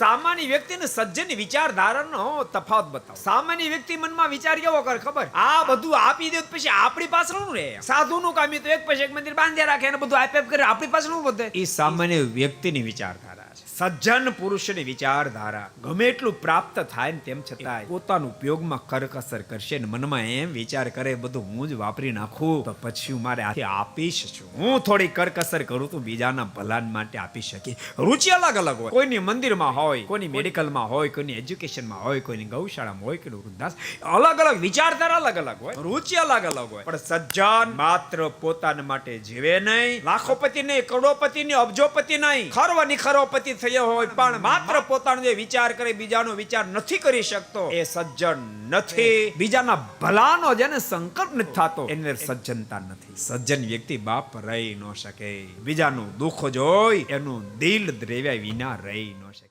સામાન્ય વ્યક્તિ ને સજ્જન વિચારધારાનો તફાવત બતાવો. સામાન્ય વ્યક્તિ મનમાં વિચાર કેવો કરે ખબર? આ બધું આપી દે પછી આપણી પાસે શું રહે? સાધુનું કામ તો એક પછી એક મંદિર બાંધ્યા રાખે અને બધું આપ કરે, આપણી પાસે શું વધે? એ સામાન્ય વ્યક્તિની વિચારધારા છે. સજ્જન પુરુષની વિચારધારા ગમે એટલું પ્રાપ્ત થાય ને તેમ છતાં પોતાના ઉપયોગમાં કરકસર કરશે ને મનમાં એમ વિચાર કરે બધું હું જ વાપરી નાખું તો પછી હું મારે આથી આપીશ છું. હું થોડી કરકસર કરું તો બીજાના ભલાન માટે આપી શકી. રુચિ અલગ અલગ હોય. કોઈની મંદિરમાં હોય, કોઈની મેડિકલમાં હોય, કોઈની એજ્યુકેશનમાં હોય, કોઈની ગૌશાળામાં હોય, કોઈની વૃદ્ધાશ્રમ, અલગ અલગ વિચારધારા અલગ અલગ હોય, રુચિ અલગ અલગ હોય. પણ સજ્જન માત્ર પોતાના માટે જીવે નહીં, લાખોપતિ નહીં, કરોડોપતિ નહીં, અબજોપતિ નહીં, ખરવાની ખરોપતિ થયો હોય પણ માત્ર પોતાનો જે વિચાર કરે બીજાનો વિચાર નથી કરી શકતો એ સજ્જન નથી. બીજાના ભલાનો જેને સંકલ્પ નથી થતો એને સજ્જનતા નથી. સજ્જન વ્યક્તિ બાપ રહી ન શકે. બીજાનું દુઃખ જોઈ એનું દિલ દ્રેવ્યા વિના રહી ન શકે.